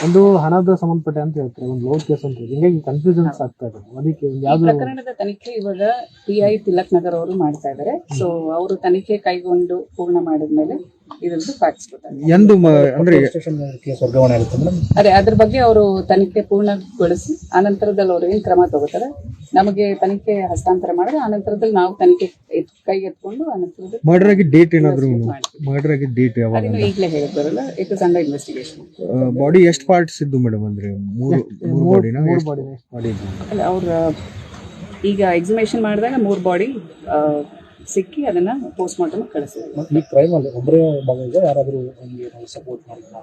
ಒಂದು ಹಣದ ಸಂಬಂಧಪಟ್ಟ ಅಂತ ಹೇಳ್ತಾರೆ, ಒಂದು ಲೋನ್ ಕೇಸ್ ಅಂತ ಹೇಳಿ. ಹಿಂಗಾಗಿ ಕನ್ಫ್ಯೂಷನ್ಸ್ ಆಗ್ತಾ ಇದೆ. ಅದಕ್ಕೆ ಈ ಯಾವ್ದು ಪ್ರಕರಣದ ತನಿಖೆ ಇವಾಗ PI ತಿಲಕ್ ನಗರ್ ಅವರು ಮಾಡ್ತಾ ಇದ್ದಾರೆ. ಸೊ ಅವರು ತನಿಖೆ ಕೈಗೊಂಡು ಪೂರ್ಣ ಮಾಡಿದ್ಮೇಲೆ ಇದ್ರದ್ದು ಫ್ಯಾಕ್ಟ್ಸ್ ಗೊತ್ತಾಗುತ್ತೆ. ಎಂದು ಅಂದ್ರೆ ಸ್ಟೇಷನ್ ಕೇಸ್ ವರ್ಗಾವಣೆ ಆಗುತ್ತೆ ಮೇಡಮ್. ಅದೇ ಅದ್ರ ಬಗ್ಗೆ ಅವರು ತನಿಖೆ ಪೂರ್ಣಗೊಳಿಸಿ ಆನಂತರದಲ್ಲಿ ಅವರು ಏನ್ ಕ್ರಮ ತಗೋತಾರೆ, ನಮಗೆ ತನಿಖೆ ಹಸ್ತಾಂತರ ಮಾಡಿದ್ರೆ ಆನಂತರದಲ್ಲಿ ನಾವು ತನಿಖೆ ಕೈ ಎತ್ಕೊಂಡು ಆನಂತರದಲ್ಲಿ ಮರ್ಡರ್ ಆಗಿ ಡೇಟ್ ಏನಾದ್ರು ಮಾಡ್ತೀವಿ. ಮರ್ಡರ್ ಆಗಿ ಡೇಟ್ ಯಾವಾಗ? ಅದನ್ನು ಈಗಲೇ ಹೇಳಕ್ ಬರಲ್ಲ. It is under investigation. Body ಎಷ್ಟು ಪಾರ್ಟ್ಸ್ ಇದ್ದು ಮೇಡಮ್? ಅಂದ್ರೆ ಮೂರು ಬಾಡಿನ ಬಾಡಿ ಅಲ್ಲ, ಅವ್ರ ಈಗ ಎಕ್ಸಿಮೇಷನ್ ಮಾಡಿದಾಗ 3 ಬಾಡಿ ಸಿಕ್ಕಿ ಅದನ್ನ ಪೋಸ್ಟ್ ಮಾರ್ಟಮ್ ಕಳಿಸಿದ್ರು. ಈ ಕ್ರೈಮ್ ಅಲ್ಲಿ ಒಬ್ಬರೇ ಭಾಗವಹಿಸಿದ ಯಾರಾದರೂ ನಮಗೆ ಸಪೋರ್ಟ್ ಮಾಡಿಲ್ಲ?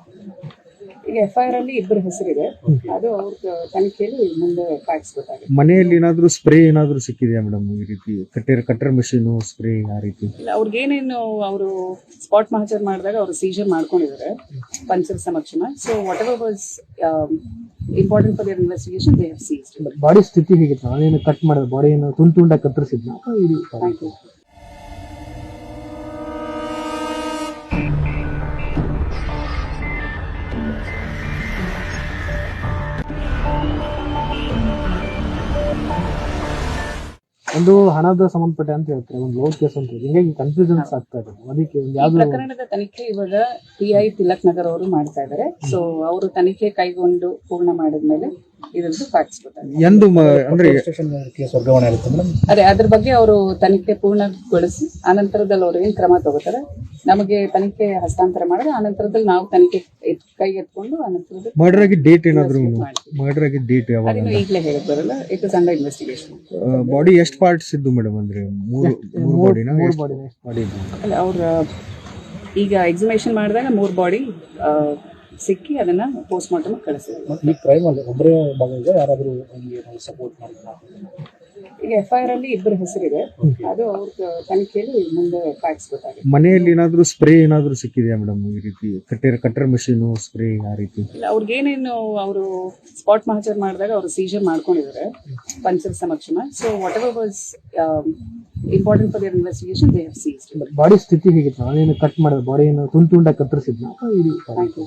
ಈಗ FIR ಅಲ್ಲಿ 2 ಹೆಸರಿದೆ. ಅದು ಅವ್ರ ತನಿಖೆಯಲ್ಲಿ ಮುಂದೆ ಫ್ಯಾಕ್ಟ್ಸ್ ಗೊತ್ತಾಗುತ್ತೆ. ಮನೆಯಲ್ಲಿ ಏನಾದ್ರು ಸ್ಪ್ರೇ ಏನಾದ್ರು ಸಿಕ್ಕಿದೆಯಾ ಮೇಡಮ್? ಈ ರೀತಿ ಕಟ್ಟರ್ ಮಷೀನು ಸ್ಪ್ರೇ ಆ ರೀತಿ ಇಲ್ಲ, ಅವ್ರಿಗೇನೇನು ಅವರು ಸ್ಪಾಟ್ ಮಹಜರ್ ಮಾಡಿದಾಗ ಅವರು ಸೀಜರ್ ಮಾಡ್ಕೊಂಡಿದ್ದಾರೆ ಪಂಚರ ಸಮಕ್ಷಮ. So whatever was important for their investigation they have seized. Body ಸ್ಥಿತಿ ಹೇಗಿತ್ತು? ನಾನೇನು ಕಟ್ ಮಾಡಿದ ಬಾಡಿ ಏನು ತುಂಡಾಗಿ ಕತ್ತರಿಸಿದ್ನ? Thank you. ಒಂದು ಹಣದ ಸಂಬಂಧಪಟ್ಟ ಅಂತ ಹೇಳ್ತಾರೆ, ಒಂದು ಲೋನ್ ಕೇಸ್ ಅಂತ ಹೇಳಿ. ಹಿಂಗಾಗಿ ಕನ್ಫ್ಯೂಷನ್ಸ್ ಆಗ್ತಾ ಇದೆ. ಅದಕ್ಕೆ ಈ ಯಾವ್ದು ಪ್ರಕರಣದ ತನಿಖೆ ಇವಾಗ PI ತಿಲಕ್ ನಗರ್ ಅವರು ಮಾಡ್ತಾ ಇದ್ದಾರೆ. ಸೊ ಅವರು ತನಿಖೆ ಕೈಗೊಂಡು ಪೂರ್ಣ ಮಾಡಿದ್ಮೇಲೆ ಇದ್ರದ್ದು ಫ್ಯಾಕ್ಟ್ಸ್ ಗೊತ್ತಾಗುತ್ತೆ. ಎಂದು ಅಂದ್ರೆ ಸ್ಟೇಷನ್ ಕೇಸ್ ವರ್ಗಾವಣೆ ಆಗುತ್ತೆ ಮೇಡಮ್. ಅದೇ ಅದ್ರ ಬಗ್ಗೆ ಅವರು ತನಿಖೆ ಪೂರ್ಣಗೊಳಿಸಿ ಆನಂತರದಲ್ಲಿ ಅವರು ಏನ್ ಕ್ರಮ ತಗೋತಾರೆ, ನಮಗೆ ತನಿಖೆ ಹಸ್ತಾಂತರ ಮಾಡಿದ್ರೆ ಆನಂತರದಲ್ಲಿ ನಾವು ತನಿಖೆ ಕೈ ಎತ್ಕೊಂಡು ಆನಂತರದಲ್ಲಿ ಮರ್ಡರ್ ಆಗಿ ಡೇಟ್ ಏನಾದ್ರು ಮಾಡ್ತೀವಿ. ಮರ್ಡರ್ ಆಗಿ ಡೇಟ್ ಯಾವಾಗ? ಅದನ್ನು ಈಗಲೇ ಹೇಳಕ್ ಬರಲ್ಲ. It is under investigation. Body ಎಷ್ಟು ಪಾರ್ಟ್ಸ್ ಇದ್ದು ಮೇಡಮ್? ಅಂದ್ರೆ ಮೂರು ಬಾಡಿನ ಬಾಡಿ ಅಲ್ಲ, ಅವ್ರ ಈಗ ಎಕ್ಸಿಮೇಷನ್ ಮಾಡಿದಾಗ 3 ಬಾಡಿ ಸಿಕ್ಕಿ ಅದನ್ನ ಪೋಸ್ಟ್ ಮಾರ್ಟಮ್ ಕಳಿಸಿದ್ರು. ಈ ಕ್ರೈಮ್ ಅಲ್ಲಿ ಒಬ್ಬರೇ ಭಾಗವಹಿಸಿದ ಯಾರಾದರೂ ನಮಗೆ ಸಪೋರ್ಟ್ ಮಾಡಿಲ್ಲ? ಈಗ FIR ಅಲ್ಲಿ 2 ಹೆಸರಿದೆ. ಅದು ಅವ್ರ ತನಿಖೆಯಲ್ಲಿ ಮುಂದೆ ಫ್ಯಾಕ್ಟ್ಸ್ ಗೊತ್ತಾಗುತ್ತೆ. ಮನೆಯಲ್ಲಿ ಏನಾದ್ರು ಸ್ಪ್ರೇ ಏನಾದ್ರು ಸಿಕ್ಕಿದೆಯಾ ಮೇಡಮ್? ಈ ರೀತಿ ಕಟ್ಟರ್ ಮಷೀನು ಸ್ಪ್ರೇ ಆ ರೀತಿ ಇಲ್ಲ, ಅವ್ರಿಗೇನೇನು ಅವರು ಸ್ಪಾಟ್ ಮಹಜರ್ ಮಾಡಿದಾಗ ಅವರು ಸೀಜರ್ ಮಾಡ್ಕೊಂಡಿದ್ದಾರೆ ಪಂಚರ ಸಮಕ್ಷಮ. So whatever was important for their investigation they have seized. Body ಸ್ಥಿತಿ ಹೇಗಿತ್ತು? ನಾನೇನು ಕಟ್ ಮಾಡಿದ ಬಾಡಿ ಏನು ತುಂಡಾಗಿ ಕತ್ತರಿಸಿದ್ನ? Thank you.